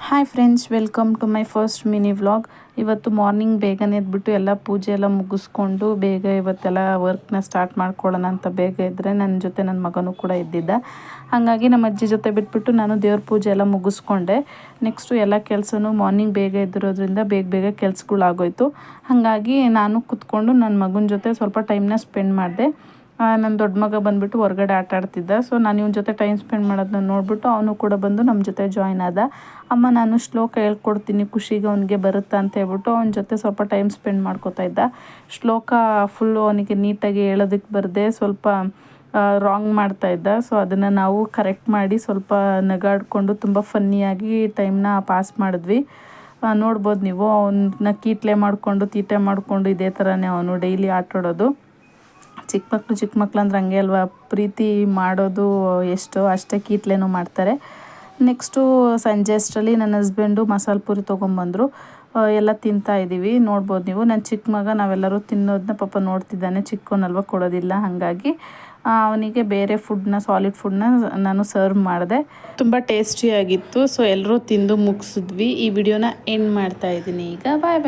Hi friends, welcome to my first mini vlog. ಇವತ್ತು morning ಬೇಗನೆ ಎದ್ಬಿಟ್ಟು ಎಲ್ಲ ಪೂಜೆ ಎಲ್ಲ ಮುಗಿಸ್ಕೊಂಡು ಬೇಗ ಇವತ್ತೆಲ್ಲ ವರ್ಕ್ನ ಸ್ಟಾರ್ಟ್ ಮಾಡ್ಕೊಳ್ಳೋಣ ಅಂತ ಬೇಗ ಇದ್ದರೆ ನನ್ನ ಜೊತೆ ನನ್ನ ಮಗನೂ ಕೂಡ ಇದ್ದಿದ್ದ. ಹಾಗಾಗಿ ನಮ್ಮ ಅಜ್ಜಿ ಜೊತೆ ಬಿಟ್ಬಿಟ್ಟು ನಾನು ದೇವ್ರ ಪೂಜೆ ಎಲ್ಲ ಮುಗಿಸ್ಕೊಂಡೆ. ನೆಕ್ಸ್ಟು ಎಲ್ಲ ಕೆಲಸನೂ ಮಾರ್ನಿಂಗ್ ಬೇಗ ಎದ್ದಿರೋದ್ರಿಂದ ಬೇಗ ಕೆಲಸಗಳಾಗೋಯ್ತು. ಹಾಗಾಗಿ ನಾನು ಕೂತ್ಕೊಂಡು ನನ್ನ ಮಗನ ಜೊತೆ ಸ್ವಲ್ಪ ಟೈಮ್ನ ಸ್ಪೆಂಡ್ ಮಾಡಿದೆ. ನನ್ನ ದೊಡ್ಡ ಮಗ ಬಂದುಬಿಟ್ಟು ಹೊರಗಡೆ ಆಟ ಆಡ್ತಿದ್ದ. ಸೊ ನಾನು ಇವನ ಜೊತೆ ಟೈಮ್ ಸ್ಪೆಂಡ್ ಮಾಡೋದನ್ನ ನೋಡಿಬಿಟ್ಟು ಅವನು ಕೂಡ ಬಂದು ನಮ್ಮ ಜೊತೆ ಜಾಯ್ನ್ ಆದ. ಅಮ್ಮ ನಾನು ಶ್ಲೋಕ ಹೇಳ್ಕೊಡ್ತೀನಿ, ಖುಷಿಗೆ ಅವನಿಗೆ ಬರುತ್ತಾ ಅಂತ ಹೇಳ್ಬಿಟ್ಟು ಅವನ ಜೊತೆ ಸ್ವಲ್ಪ ಟೈಮ್ ಸ್ಪೆಂಡ್ ಮಾಡ್ಕೋತಾ ಇದ್ದ. ಶ್ಲೋಕ ಫುಲ್ಲು ಅವನಿಗೆ ನೀಟಾಗಿ ಹೇಳೋದಕ್ಕೆ ಬರದೆ ಸ್ವಲ್ಪ ರಾಂಗ್ ಮಾಡ್ತಾಯಿದ್ದ. ಸೊ ಅದನ್ನು ನಾವು ಕರೆಕ್ಟ್ ಮಾಡಿ ಸ್ವಲ್ಪ ನಗಾಡಿಕೊಂಡು ತುಂಬ ಫನ್ನಿಯಾಗಿ ಟೈಮ್ನ ಪಾಸ್ ಮಾಡಿದ್ವಿ. ನೋಡ್ಬೋದು ನೀವು, ಅವನ್ನ ಕೀಟ್ಲೆ ಮಾಡಿಕೊಂಡು ತೀಟೆ ಮಾಡಿಕೊಂಡು ಇದೇ ಥರನೇ ಅವನು ಡೈಲಿ ಆಟಾಡೋದು. ಚಿಕ್ಕ ಮಕ್ಳು ಅಂದ್ರೆ ಹಂಗೆ ಅಲ್ವಾ, ಪ್ರೀತಿ ಮಾಡೋದು ಎಷ್ಟೋ ಅಷ್ಟೇ ಕೀಟ್ಲೇನೂ ಮಾಡ್ತಾರೆ. ನೆಕ್ಸ್ಟು ಸಂಜೆ ಅಷ್ಟರಲ್ಲಿ ನನ್ನ ಹಸ್ಬೆಂಡು ಮಸಾಲೆ ಪೂರಿ ತೊಗೊಂಬಂದರು. ಎಲ್ಲ ತಿಂತಾಯಿದ್ದೀವಿ. ನೋಡ್ಬೋದು ನೀವು, ನನ್ನ ಚಿಕ್ಕ ಮಗ ನಾವೆಲ್ಲರೂ ತಿನ್ನೋದನ್ನ ಪಾಪ ನೋಡ್ತಿದ್ದಾನೆ. ಚಿಕ್ಕವನಲ್ವ, ಕೊಡೋದಿಲ್ಲ. ಹಾಗಾಗಿ ಅವನಿಗೆ ಬೇರೆ ಫುಡ್ನ, ಸಾಲಿಡ್ ಫುಡ್ನ ನಾನು ಸರ್ವ್ ಮಾಡಿದೆ. ತುಂಬ ಟೇಸ್ಟಿಯಾಗಿತ್ತು. ಸೊ ಎಲ್ಲರೂ ತಿಂದು ಮುಗಿಸಿದ್ವಿ. ಈ ವಿಡಿಯೋನ ಎಂಡ್ ಮಾಡ್ತಾಯಿದ್ದೀನಿ ಈಗ. ಬಾಯ್ ಬಾಯ್.